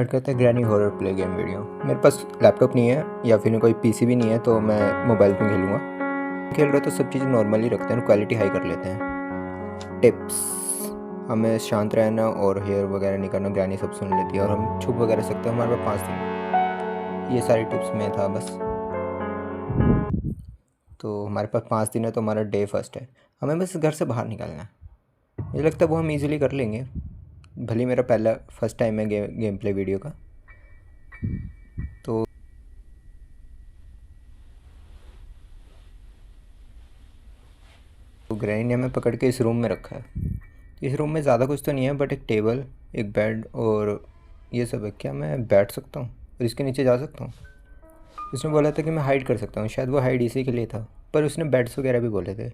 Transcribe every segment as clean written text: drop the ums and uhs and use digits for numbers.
Start करते हैं granny horror play game video. मेरे पास लैपटॉप नहीं है या फिर कोई पीसी भी नहीं है, तो मैं मोबाइल पे खेलूँगा। खेल रहा तो सब चीज़ें नॉर्मली रखते हैं, क्वालिटी हाई कर लेते हैं। टिप्स: हमें शांत रहना और हेयर वगैरह नहीं करना, ग्रैनी सब सुन लेती है और हम छुप वगैरह सकते हैं। हमारे पास 5 दिन, ये सारी टिप्स में था बस। तो हमारे पास 5 दिन है, तो हमारा डे फर्स्ट है। हमें बस घर से बाहर निकलना है। मुझे लगता है वो हम इजीली कर लेंगे, भले मेरा पहला फर्स्ट टाइम है गेम प्ले वीडियो का। तो ग्रैनी ने हमें पकड़ के इस रूम में रखा है। इस रूम में ज़्यादा कुछ तो नहीं है, बट एक टेबल, एक बेड और ये सब है। क्या मैं बैठ सकता हूँ और इसके नीचे जा सकता हूँ? उसने बोला था कि मैं हाइड कर सकता हूँ, शायद वो हाइड इसी के लिए था। पर उसने बेड्स वगैरह भी बोले थे।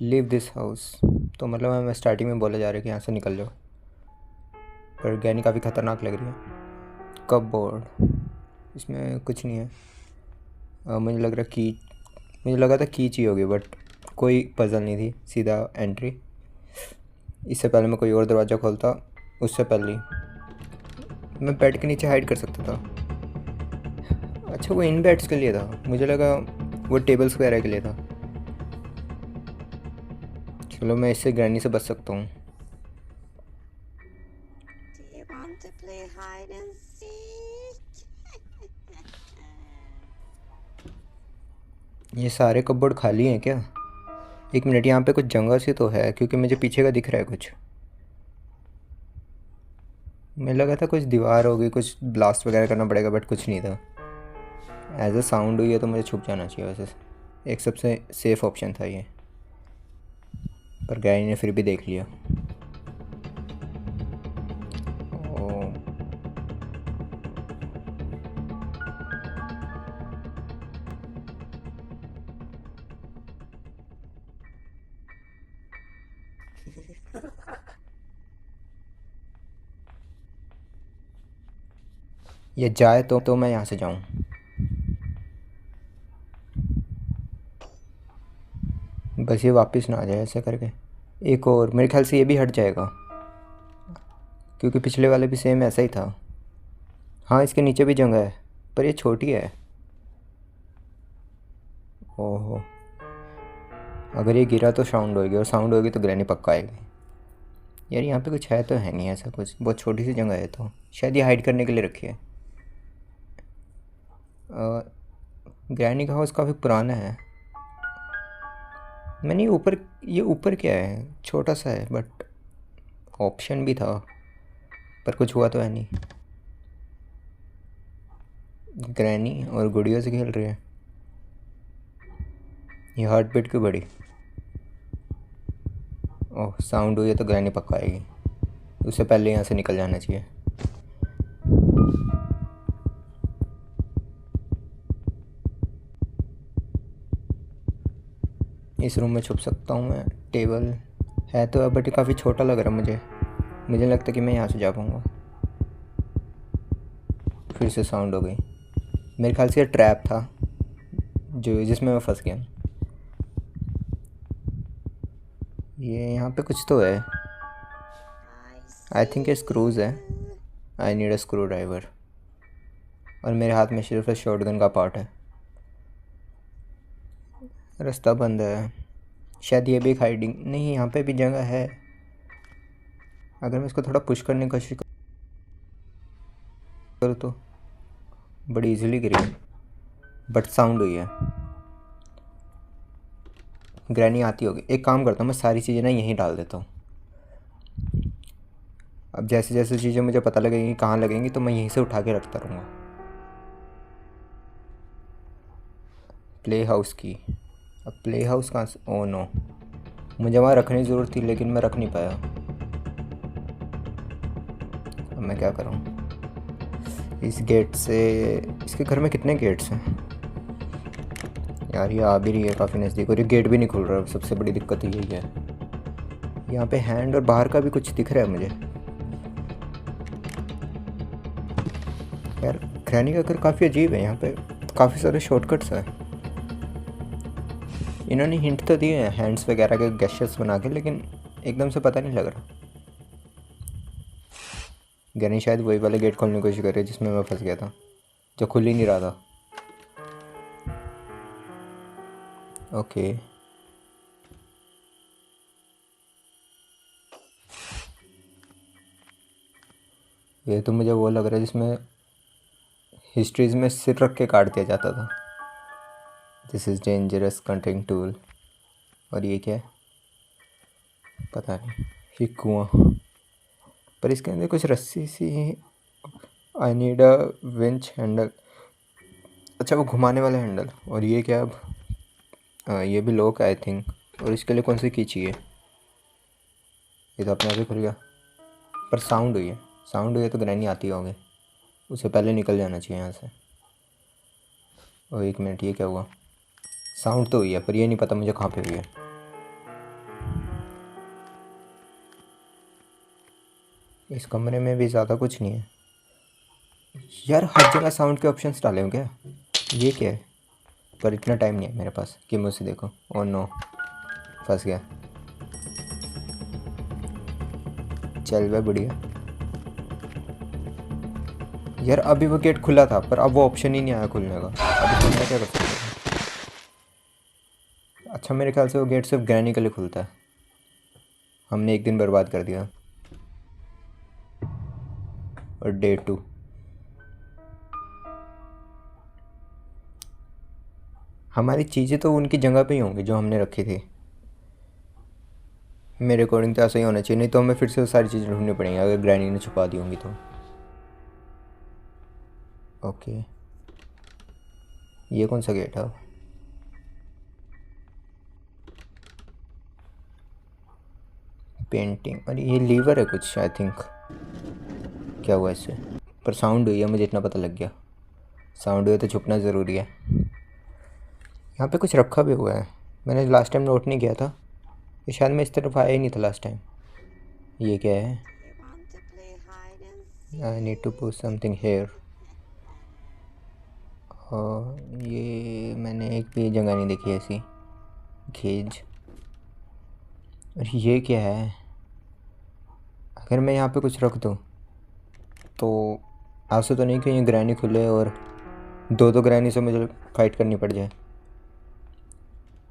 लीव दिस हाउस, तो मतलब हमें स्टार्टिंग में बोला जा रहा है कि यहाँ से निकल जाओ। पर ग्रैनी काफ़ी ख़तरनाक लग रही है। कपबोर्ड, इसमें कुछ नहीं है। मुझे लगा था की चाहिए होगी, बट कोई पजल नहीं थी, सीधा एंट्री। इससे पहले मैं कोई और दरवाज़ा खोलता, उससे पहले मैं बेड के नीचे हाइड कर सकता था। अच्छा, वो इन बेड्स के लिए था, मुझे लगा वो टेबल्स वगैरह के लिए था। चलो, मैं इससे ग्रैनी से बच सकता हूँ। Do you want to play hide and seek? ये सारे कपबोर्ड खाली हैं क्या? एक मिनट, यहाँ पे कुछ जगह सी तो है, क्योंकि मुझे पीछे का दिख रहा है कुछ। मुझे लगा था कुछ दीवार होगी, कुछ ब्लास्ट वगैरह करना पड़ेगा, बट कुछ नहीं था। एज अ साउंड हुई है तो मुझे छुप जाना चाहिए वैसे। एक सबसे सेफ़ ऑप्शन था ये, पर ग्रैनी ने फिर भी देख लिया। ओ, ये जाए तो मैं यहाँ से जाऊँ। बस ये वापस ना आ जाए ऐसे करके। एक और, मेरे ख्याल से ये भी हट जाएगा, क्योंकि पिछले वाले भी सेम ऐसा ही था। हाँ, इसके नीचे भी जगह है, पर ये छोटी है। ओहो, अगर ये गिरा तो साउंड होगी, और साउंड होगी तो ग्रैनी पक्का आएगी। यार, यहाँ पे कुछ है तो है नहीं ऐसा कुछ, बहुत छोटी सी जगह है, तो शायद ये हाइड करने के लिए रखी है। ग्रैनी का हाउस काफ़ी पुराना है। मैंने ये ऊपर क्या है, छोटा सा है, बट ऑप्शन भी था, पर कुछ हुआ तो है नहीं। ग्रैनी और गुड़ियों से खेल रही है। ये हार्ट बीट क्यों बढ़ी? ओह, साउंड हुई है तो ग्रैनी पक्का आएगी। उससे पहले यहाँ से निकल जाना चाहिए। इस रूम में छुप सकता हूँ मैं। टेबल है तो, बट ये काफ़ी छोटा लग रहा है मुझे। मुझे लगता है कि मैं यहाँ से जा पाऊँगा। फिर से साउंड हो गई। मेरे ख्याल से ये ट्रैप था जिसमें मैं फंस गया। ये यहाँ पे कुछ तो है। I आई थिंक ये see स्क्रूज़ है। you. I need a screw driver. और मेरे हाथ में सिर्फ शॉटगन का पार्ट है। रास्ता बंद है। शायद ये भी एक हाइडिंग नहीं, यहाँ पे भी जगह है। अगर मैं इसको थोड़ा पुश करने की कोशिश करूँ तो बड़ी इजीली गिरी, बट साउंड हुई है। ग्रैनी आती होगी। एक काम करता हूँ, मैं सारी चीज़ें ना यहीं डाल देता हूँ। अब जैसे जैसे चीज़ें मुझे पता लगेंगी कहाँ लगेंगी, तो मैं यहीं से उठा के रखता रहूँगा। प्ले हाउस की। अब प्ले हाउस कहाँ से? ओह नो, मुझे वहाँ रखने की ज़रूरत थी, लेकिन मैं रख नहीं पाया। अब मैं क्या करूँ? इस गेट से, इसके घर में कितने गेट्स हैं यार? ये आ भी रही है काफ़ी नज़दीक, और ये गेट भी नहीं खुल रहा। सबसे बड़ी दिक्कत यही है। यहाँ पे हैंड और बाहर का भी कुछ दिख रहा है मुझे। यार, ग्रैनी का घर काफ़ी अजीब है। यहाँ पे काफ़ी सारे शॉर्टकट्स हैं। इन्होंने हिंट तो दिए हैं हैंड्स वगैरह के गेस्चर्स बना के, लेकिन एकदम से पता नहीं लग रहा। गैनी शायद वही वाला गेट खोलने की कोशिश कर रही है जिसमें मैं फंस गया था, जो खुल ही नहीं रहा था। ओके, ये तो मुझे वो लग रहा है जिसमें हिस्ट्रीज में सिर रख के काट दिया जाता था। दिस इज़ डेंजरस कंटिंग टूल। और ये क्या है पता नहीं। ये कुआं, पर इसके अंदर कुछ रस्सी सी। I need a winch handle. अच्छा, वो घुमाने वाला हैंडल। और ये क्या अब? ये भी लॉक आई थिंक। और इसके लिए कौन सी की चाहिए? ये तो अपने आप ही खुल गया, पर साउंड हुई है। साउंड हुई है तो ग्रैनी आती होगी, उससे पहले निकल जाना चाहिए यहाँ से। और एक मिनट, ये क्या हुआ? साउंड तो हुई है पर ये नहीं पता मुझे कहाँ पे हुई है। इस कमरे में भी ज़्यादा कुछ नहीं है यार। हर जगह साउंड के ऑप्शंस डाले हों क्या? ये क्या है? पर इतना टाइम नहीं है मेरे पास कि मुझसे देखो। ओह नो, फंस गया। चल वह बढ़िया यार। अभी वो गेट खुला था पर अब वो ऑप्शन ही नहीं आया खुलने का। अभी तो मैं क्या कर सकता हूँ? अच्छा, मेरे ख्याल से वो गेट सिर्फ ग्रैनी के लिए खुलता है। हमने एक दिन बर्बाद कर दिया। और डे 2। हमारी चीज़ें तो उनकी जगह पे ही होंगी जो हमने रखी थी। मेरे अकॉर्डिंग तो ऐसा ही होना चाहिए, नहीं तो हमें फिर से वो सारी चीज़ें ढूंढनी पड़ेंगी अगर ग्रैनी ने छुपा दी होंगी तो। ओके, ये कौन सा गेट है? पेंटिंग। और ये लीवर है कुछ आई थिंक। क्या हुआ इससे? पर साउंड हुई है, मुझे इतना पता लग गया। साउंड हुई तो छुपना ज़रूरी है। यहाँ पे कुछ रखा भी हुआ है, मैंने लास्ट टाइम नोट नहीं किया था। ये शायद मैं इस तरफ आया ही नहीं था लास्ट टाइम। ये क्या है? You want to play hide and I need to put something here. और ये मैंने एक भी जगह नहीं देखी ऐसी। गेज। और ये क्या है? अगर मैं यहाँ पे कुछ रख दूँ तो ऐसा तो नहीं कि ये ग्रैनी खुले और दो दो ग्रैनी से मुझे फाइट करनी पड़ जाए।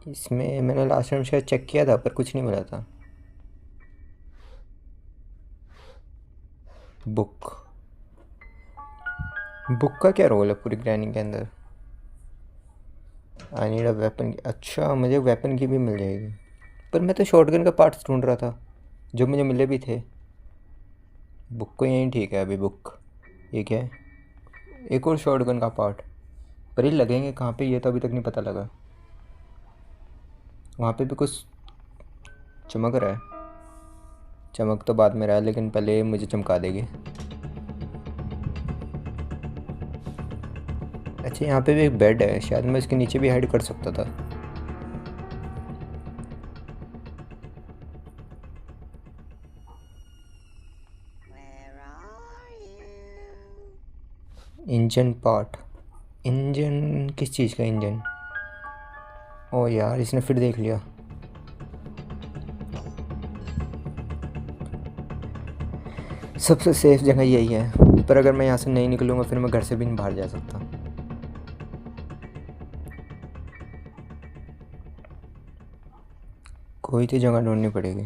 इसमें मैंने लास्ट टाइम शायद चेक किया था पर कुछ नहीं मिला था। बुक। बुक का क्या रोल है पूरी ग्रैनी के अंदर? आई नीड अ वेपन। अच्छा, मुझे वेपन की भी मिल जाएगी। पर मैं तो शॉटगन का पार्ट्स ढूंढ रहा था जो मुझे मिले भी थे। बुक को यहीं ठीक है अभी। बुक। ये क्या है? एक और शॉटगन का पार्ट। पर ये लगेंगे कहाँ पे ये तो अभी तक नहीं पता लगा। वहाँ पे भी कुछ चमक रहा है। चमक तो बाद में रहा है लेकिन पहले ये मुझे चमका देगी। अच्छा, यहाँ पे भी एक बेड है, शायद मैं इसके नीचे भी हाइड कर सकता था। where are you? Engine part. Engine किस चीज़ का इंजन? ओ यार, इसने फिर देख लिया। सबसे सेफ जगह यही है, पर अगर मैं यहाँ से नहीं निकलूँगा फिर मैं घर से भी नहीं बाहर जा सकता। कोई तो जगह ढूंढनी पड़ेगी।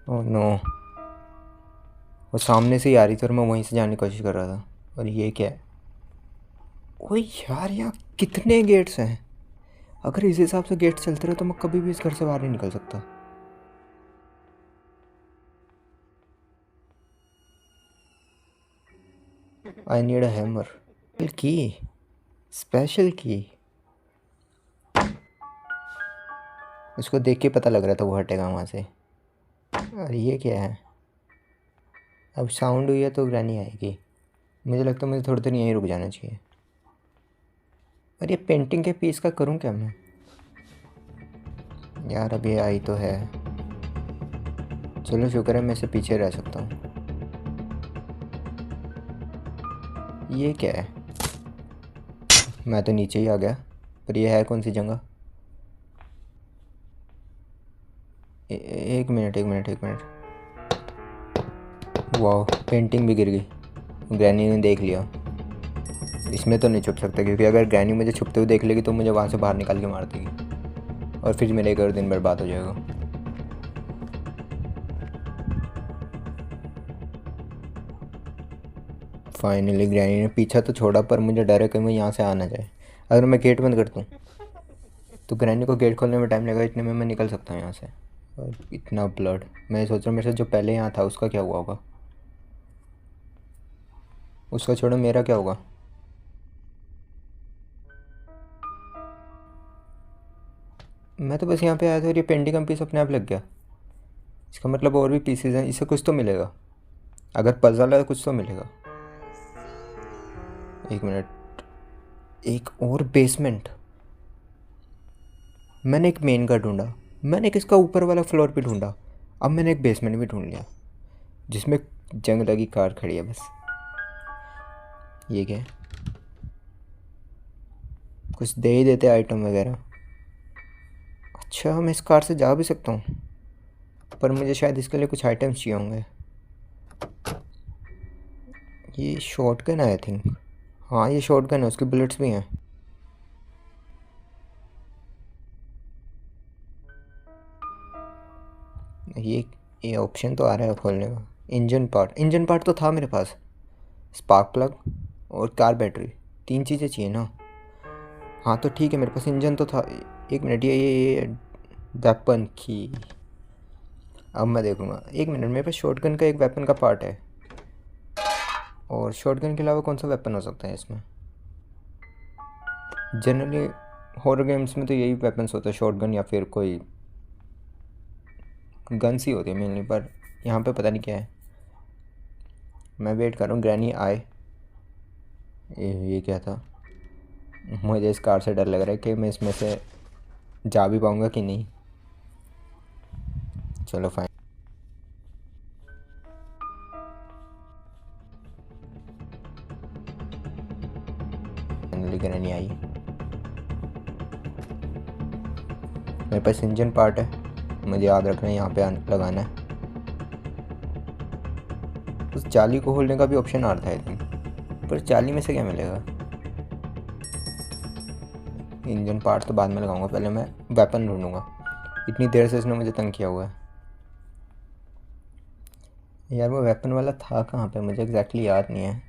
ओह नो, वो सामने से ही आ रही थी और मैं वहीं से जाने की कोशिश कर रहा था। और ये क्या है? ओह यार, यहाँ कितने गेट्स हैं। अगर इस हिसाब से गेट चलते रहे तो मैं कभी भी इस घर से बाहर नहीं निकल सकता। आई नीड अ हैमर। की, स्पेशल की। उसको देख के पता लग रहा था वो हटेगा वहाँ से। और ये क्या है? अब साउंड हुई है तो ग्रैनी आएगी। मुझे लगता है मुझे थोड़ी देर यहीं रुक जाना चाहिए। और ये पेंटिंग के पीस का करूँ क्या मैं? यार अब ये आई तो है। चलो शुक्र है मैं इससे पीछे रह सकता हूँ। ये क्या है? मैं तो नीचे ही आ गया। पर ये है कौन सी जगह? एक मिनट, एक मिनट, एक मिनट। वाह, पेंटिंग भी गिर गई। ग्रैनी ने देख लिया। इसमें तो नहीं छुप सकता, क्योंकि अगर ग्रैनी मुझे छुपते हुए देख लेगी तो मुझे वहाँ से बाहर निकाल के मार देगी और फिर मेरा एक और दिन बर्बाद हो जाएगा। फाइनली ग्रैनी ने पीछा तो छोड़ा, पर मुझे डर है कि मैं यहाँ से आ ना जाए। अगर मैं गेट बंद कर दूँ तो ग्रैनी को गेट खोलने में टाइम लगेगा, इतने में मैं निकल सकता हूँ यहाँ से। और इतना ब्लड, मैं सोच रहा हूँ मेरे से जो पहले यहाँ था उसका क्या हुआ होगा। उसका छोड़ो, मेरा क्या होगा। मैं तो बस यहाँ पे आया था और ये पेंटिंग का पीस अपने आप लग गया। इसका मतलब और भी पीसेज हैं, इससे कुछ तो मिलेगा। अगर पजल है तो कुछ तो मिलेगा। I see you. एक मिनट, एक और बेसमेंट। मैंने एक मेन का ढूंढा, मैंने एक इसका ऊपर वाला फ्लोर भी ढूंढा, अब मैंने एक बेसमेंट भी ढूंढ लिया जिसमें जंग लगी कार खड़ी है बस। ये क्या है, कुछ दे ही देते आइटम वगैरह। अच्छा, मैं इस कार से जा भी सकता हूँ, पर मुझे शायद इसके लिए कुछ आइटम्स चाहिए होंगे। ये शॉटगन है आई थिंक। हाँ, ये शॉटगन है, उसकी बुलेट्स भी हैं। ये ये ऑप्शन तो आ रहा है खोलने का। इंजन पार्ट तो था मेरे पास। स्पार्क प्लग और कार बैटरी, 3 चीज़ें चाहिए ना। हाँ तो ठीक है, मेरे पास इंजन तो था। एक मिनट, ये वेपन की, अब मैं देखूँगा। एक मिनट, मेरे पास शॉटगन का एक वेपन का पार्ट है, और शॉटगन के अलावा कौन सा वेपन हो सकता है इसमें। जनरली हॉरर गेम्स में तो यही वेपन्स होता है, शॉटगन या फिर कोई गन्स ही होती है मेनली, पर यहाँ पे पता नहीं क्या है। मैं वेट कर रहा हूँ ग्रैनी आए। ये क्या था। मुझे इस कार से डर लग रहा है कि मैं इसमें से जा भी पाऊँगा कि नहीं। चलो फाइनली ग्रैनी आई। मेरे पास इंजन पार्ट है, मुझे याद रखना है यहाँ पे लगाना है। उस जाली को खोलने का भी ऑप्शन आ रहा था आई थिंक, पर जाली में से क्या मिलेगा। इंजन पार्ट तो बाद में लगाऊंगा, पहले मैं वेपन ढूंढूंगा। इतनी देर से इसने मुझे तंग किया हुआ है। यार वो वेपन वाला था कहाँ पे, मुझे एग्जैक्टली याद नहीं है।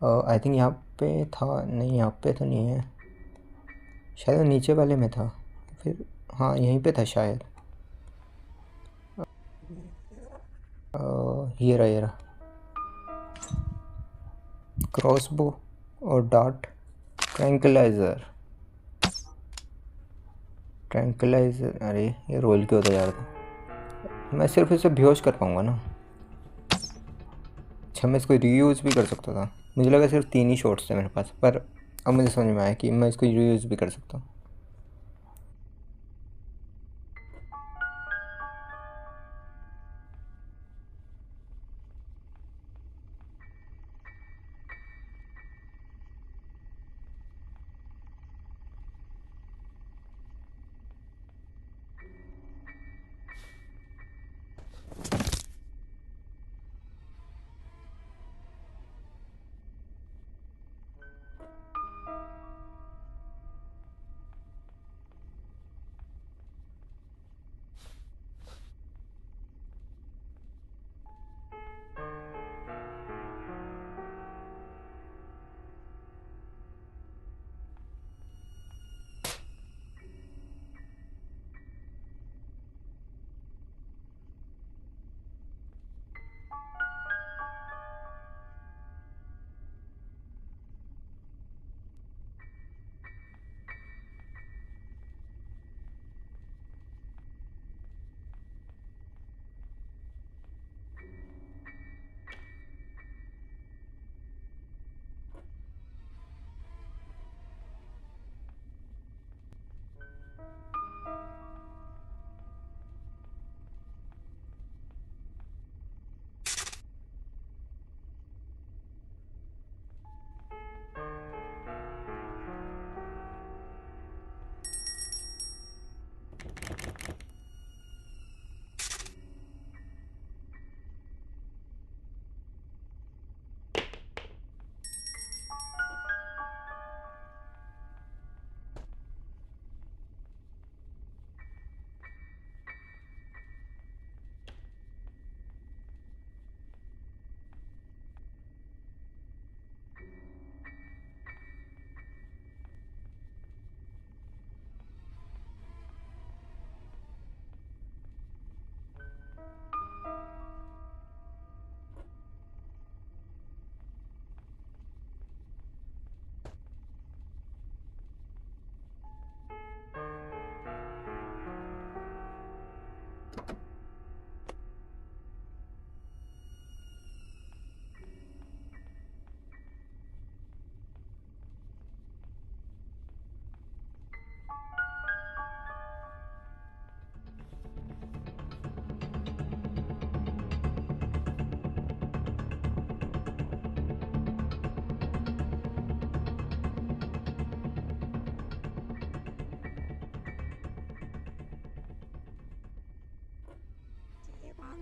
आई थिंक यहाँ पे था, नहीं यहाँ पे तो नहीं है, शायद वो नीचे वाले में था। फिर हाँ, यहीं पे था शायद। ये रहा क्रॉसबो और डार्ट। ट्रैंक्विलाइज़र, अरे ये रोल क्यों होता जा रहा था। मैं सिर्फ इसे बेहोश कर पाऊँगा ना। अच्छा, मैं इसको रीयूज़ भी कर सकता था। मुझे लगा सिर्फ 3 ही शॉट्स थे मेरे पास, पर अब मुझे समझ में आया कि मैं इसको रीयूज़ भी कर सकता हूँ।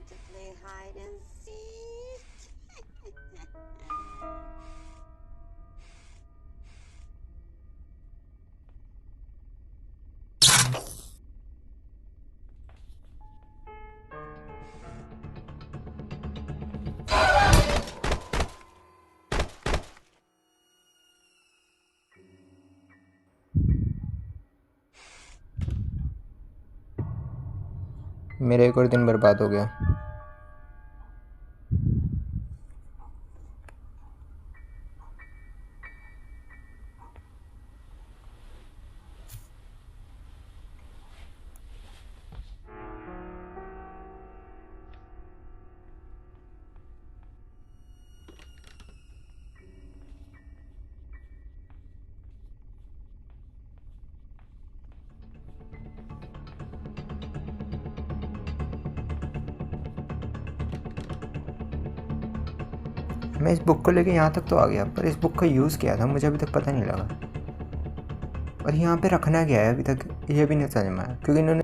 to play hide and seek. मेरा एक और दिन बर्बाद हो गया। मैं इस बुक को लेके यहाँ तक तो आ गया, पर इस बुक का यूज़ क्या था मुझे अभी तक पता नहीं लगा। और यहाँ पे रखना क्या है अभी तक ये भी नहीं समझ में आया, क्योंकि इन्होंने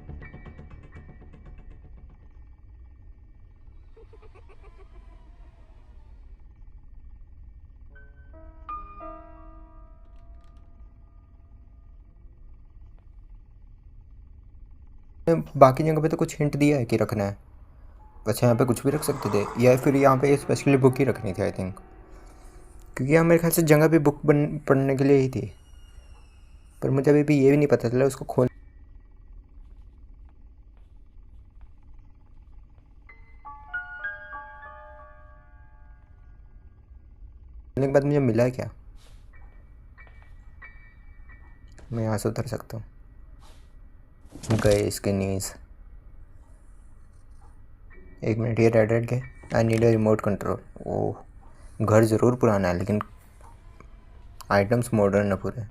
बाकी जगह पे तो कुछ हिंट दिया है कि रखना है। अच्छा, यहाँ पे कुछ भी रख सकते थे, या फिर यहाँ पे स्पेशली बुक ही रखनी थी आई थिंक, क्योंकि यहाँ मेरे ख्याल से जगह भी बुक पढ़ने के लिए ही थी। पर मुझे अभी भी ये भी नहीं पता चला उसको खोलने के बाद मुझे मिला क्या। मैं यहाँ से उतर सकता हूँ। गए इसके नीज। एक मिनट, ये रेड रेड के I need a remote control. ओह, घर ज़रूर पुराना है लेकिन आइटम्स मॉडर्न है पूरे।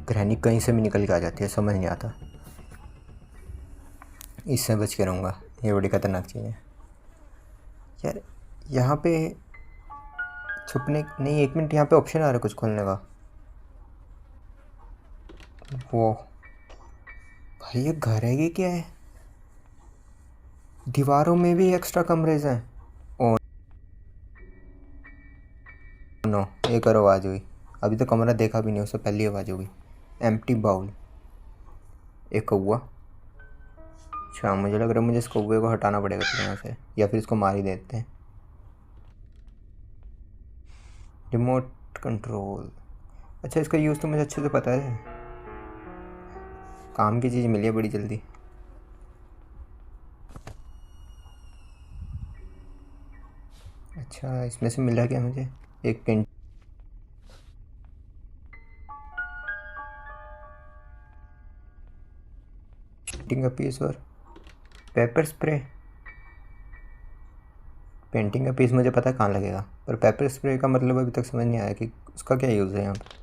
ग्रैनी कहीं से भी निकल के आ जाती है, समझ नहीं आता। इससे बच के रहूँगा, ये बड़ी खतरनाक चीज़ है यार। यहाँ पे छुपने नहीं, एक मिनट, यहाँ पे ऑप्शन आ रहा है कुछ खोलने का। वो भाई ये घर है कि क्या है? दीवारों में भी एक्स्ट्रा कमरेज हैं। ओ नो, एक और आवाज़ हुई। अभी तो कमरा देखा भी नहीं, उससे पहली आवाज़ हुई। एम्प्टी बाउल, एक कौवा। अच्छा, मुझे लग रहा है मुझे इस कौवे को हटाना पड़ेगा फिर यहाँ से, या फिर इसको मार ही देते हैं। रिमोट कंट्रोल, अच्छा इसका यूज़ तो मुझे अच्छे से पता है। काम की चीज़ मिली है बड़ी जल्दी। अच्छा, इसमें से मिला क्या मुझे? एक पेंटिंग का पीस और पेपर स्प्रे। पेंटिंग का पीस मुझे पता है कहाँ लगेगा, पर पेपर स्प्रे का मतलब अभी तक समझ नहीं आया कि उसका क्या यूज़ है यहाँ पे।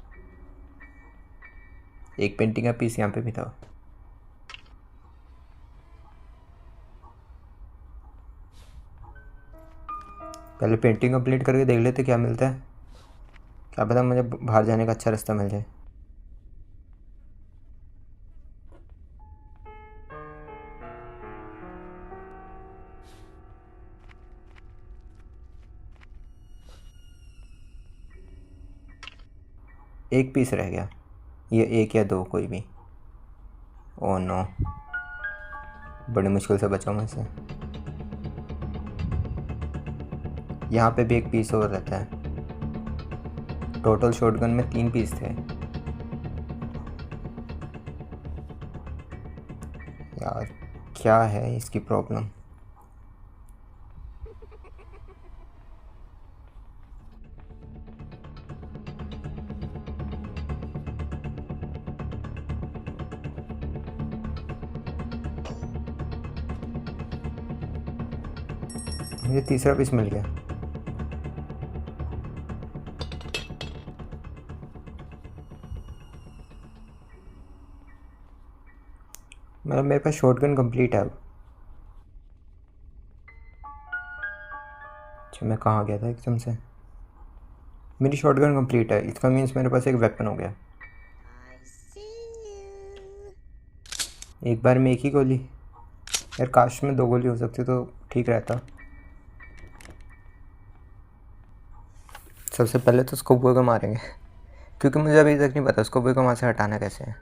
एक पेंटिंग का पीस यहाँ पे भी था। पहले पेंटिंग कंप्लीट करके देख लेते क्या मिलता है, क्या पता मुझे बाहर जाने का अच्छा रास्ता मिल जाए। एक पीस रह गया, ये एक या दो कोई भी। ओह नो, बड़ी मुश्किल से बचा मैं इससे। यहाँ पे भी एक पीस और रहता है। टोटल शॉटगन में 3 पीस थे यार। क्या है इसकी प्रॉब्लम? मुझे तीसरा पीस मिल गया। मतलब मेरे पास शॉटगन कंप्लीट है अब। अच्छा मैं कहाँ गया था एकदम से। मेरी शॉटगन कंप्लीट है, इसका मीन्स मेरे पास एक वेपन हो गया। I see you. एक बार में एक ही गोली। यार काश में 2 गोली हो सकती तो ठीक रहता। सबसे पहले तो स्कोपो को मारेंगे क्योंकि मुझे अभी तक नहीं पता स्कोपो को वहाँ से हटाना कैसे है।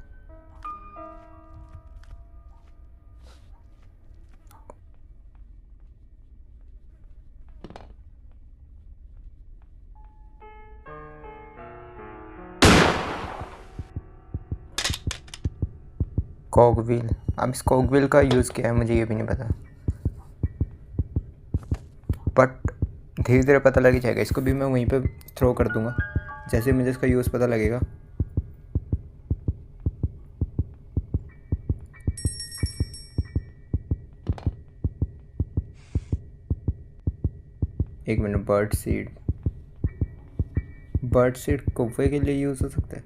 कॉकव्हील, अब इस कॉकव्हील का यूज़ क्या है मुझे ये भी नहीं पता, बट धीरे धीरे पता लग ही जाएगा। इसको भी मैं वहीं पे थ्रो कर दूंगा जैसे मुझे इसका यूज़ पता लगेगा। एक मिनट, बर्ड सीड कौवे के लिए यूज़ हो सकता है।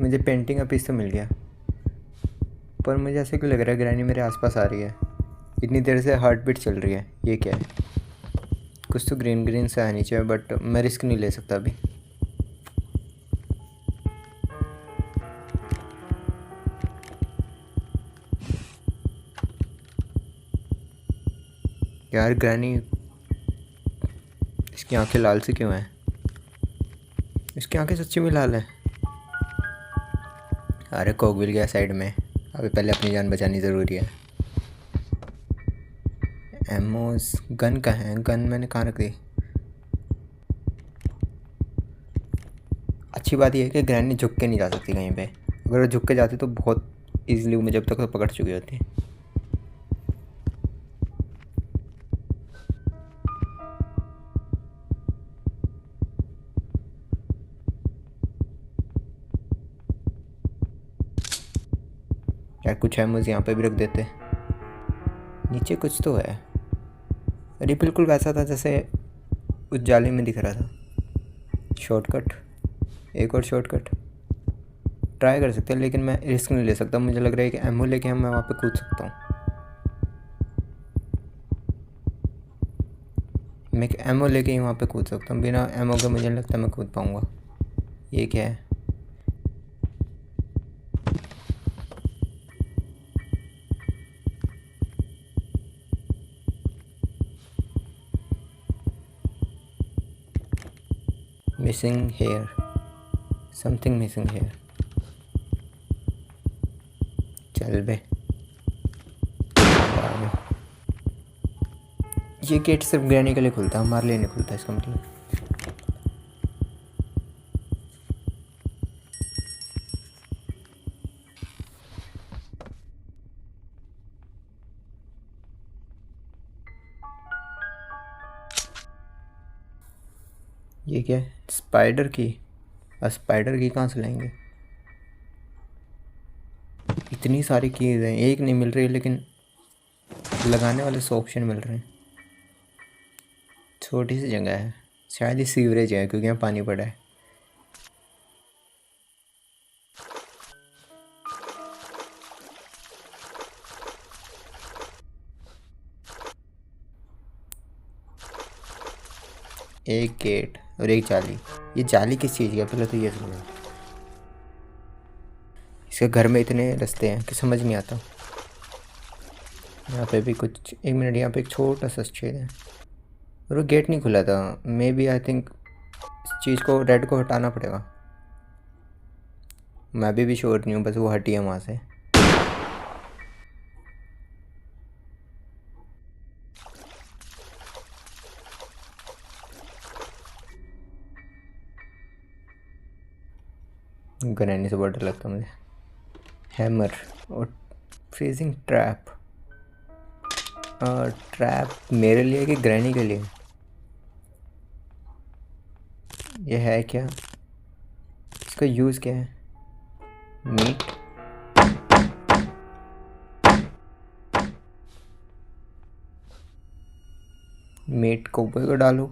मुझे पेंटिंग का पीस तो मिल गया, पर मुझे ऐसे क्यों लग रहा है ग्रैनी मेरे आसपास आ रही है। इतनी देर से हार्ट बीट चल रही है, ये क्या है। कुछ तो ग्रीन ग्रीन से आनी चाहिए बट मैं रिस्क नहीं ले सकता अभी। यार ग्रैनी, इसकी आंखें लाल सी क्यों हैं। इसकी आंखें सच्ची में लाल हैं। अरे कॉकव्हील गया साइड में, अभी पहले अपनी जान बचानी ज़रूरी है। एमोस गन का है, गन मैंने कहाँ रख दी। अच्छी बात यह है कि ग्रैनी झुक के नहीं जा सकती कहीं पे। अगर वो झुक के जाती तो बहुत ईजिली मुझे अब तक तो पकड़ चुकी होती। यार कुछ एमोस यहाँ पे भी रख देते। नीचे कुछ तो है। अरे बिल्कुल वैसा था जैसे उस जाली में दिख रहा था। शॉर्टकट, एक और शॉर्टकट ट्राई कर सकते हैं, लेकिन मैं रिस्क नहीं ले सकता। मुझे लग रहा है कि एमओ लेके हम मैं वहाँ पे कूद सकता हूँ। मैं एक एमओ लेके ही वहाँ पे कूद सकता हूँ, बिना एमओ के मुझे नहीं लगता मैं कूद पाऊँगा। ये क्या है। Missing hair, something missing hair. चल बे, ये गेट सिर्फ ग्रैनी के लिए खुलता है, हमारे लिए नहीं खुलता इसका मतलब। ये क्या है, स्पाइडर की। स्पाइडर की कहाँ से लाएंगे। इतनी सारी कीज़ हैं, एक नहीं मिल रही लेकिन लगाने वाले 100 ऑप्शन मिल रहे हैं। छोटी सी जगह है, शायद ये सीवरेज है क्योंकि यहाँ पानी पड़ा है। एक गेट और एक जाली। ये जाली किस चीज़ की है पहले तो ये समझो। इसके घर में इतने रास्ते हैं कि समझ नहीं आता। यहाँ पे भी कुछ, एक मिनट, यहाँ पे एक छोटा सा छेद है और वो गेट नहीं खुला था। मे बी आई थिंक इस चीज़ को, रेड को हटाना पड़ेगा। मैं अभी भी श्योर नहीं हूँ, बस वो हटी है वहाँ से। ग्रैनी से बहुत डर लगता है मुझे। हैमर और फ्रीजिंग ट्रैप। ट्रैप मेरे लिए कि ग्रैनी के लिए। ये है क्या, इसका यूज़ क्या है। मीट, मीट कौवे को डालो।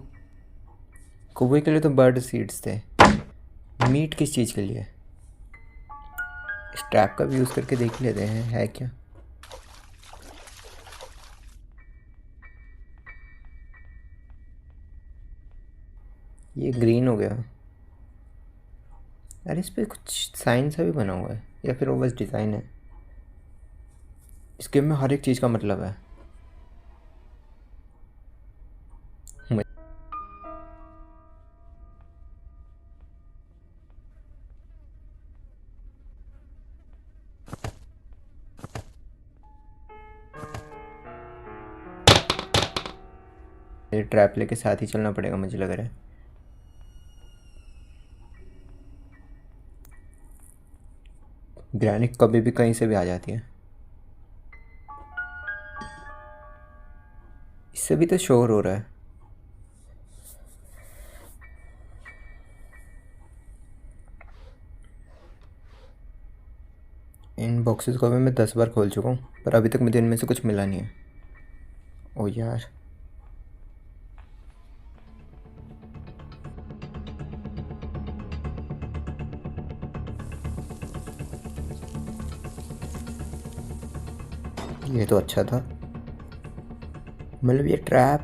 कौवे के लिए तो बर्ड सीड्स थे, मीट किस चीज़ के लिए। इस ट्रैप का भी यूज़ करके देख लेते हैं है क्या। ये ग्रीन हो गया। अरे इस पे कुछ साइन सा भी बना हुआ है, या फिर वो बस डिज़ाइन है? इस गेम में हर एक चीज़ का मतलब है। ये ट्रैप लेके साथ ही चलना पड़ेगा मुझे लग रहा है। ग्रैनी कभी भी कहीं से भी आ जाती है। इससे भी तो शोर हो रहा है। इन बॉक्सेस को भी मैं 10 बार खोल चुका हूँ, पर अभी तक मुझे इनमें से कुछ मिला नहीं है। ओ यार, ये तो अच्छा था। मतलब ये ट्रैप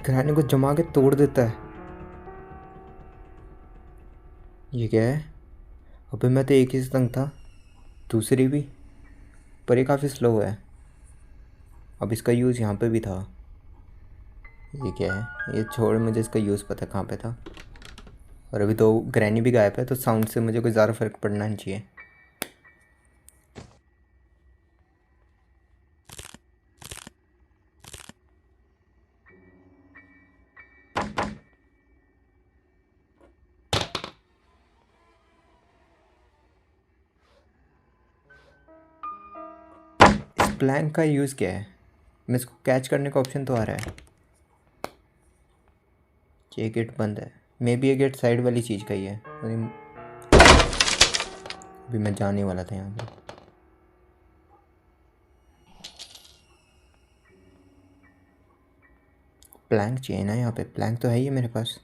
ग्रैनी को जमा के तोड़ देता है। ये क्या है? अबे मैं तो एक ही तंग था, दूसरी भी, पर ये काफ़ी स्लो है। अब इसका यूज़ यहाँ पे भी था। ये क्या है? ये छोड़, मुझे इसका यूज़ पता है कहाँ पे था। और अभी तो ग्रैनी भी गायब है, तो साउंड से मुझे कोई ज़्यादा फ़र्क पड़ना नहीं चाहिए। इस प्लैंक का यूज़ क्या है? मैं इसको कैच करने का ऑप्शन तो आ रहा है। ये गेट बंद है। मे बी ये गेट साइड वाली चीज़ का ही है। अभी मैं जाने वाला था यहाँ पे। प्लैंक चाहिए ना यहाँ पे? प्लैंक तो है ही है मेरे पास।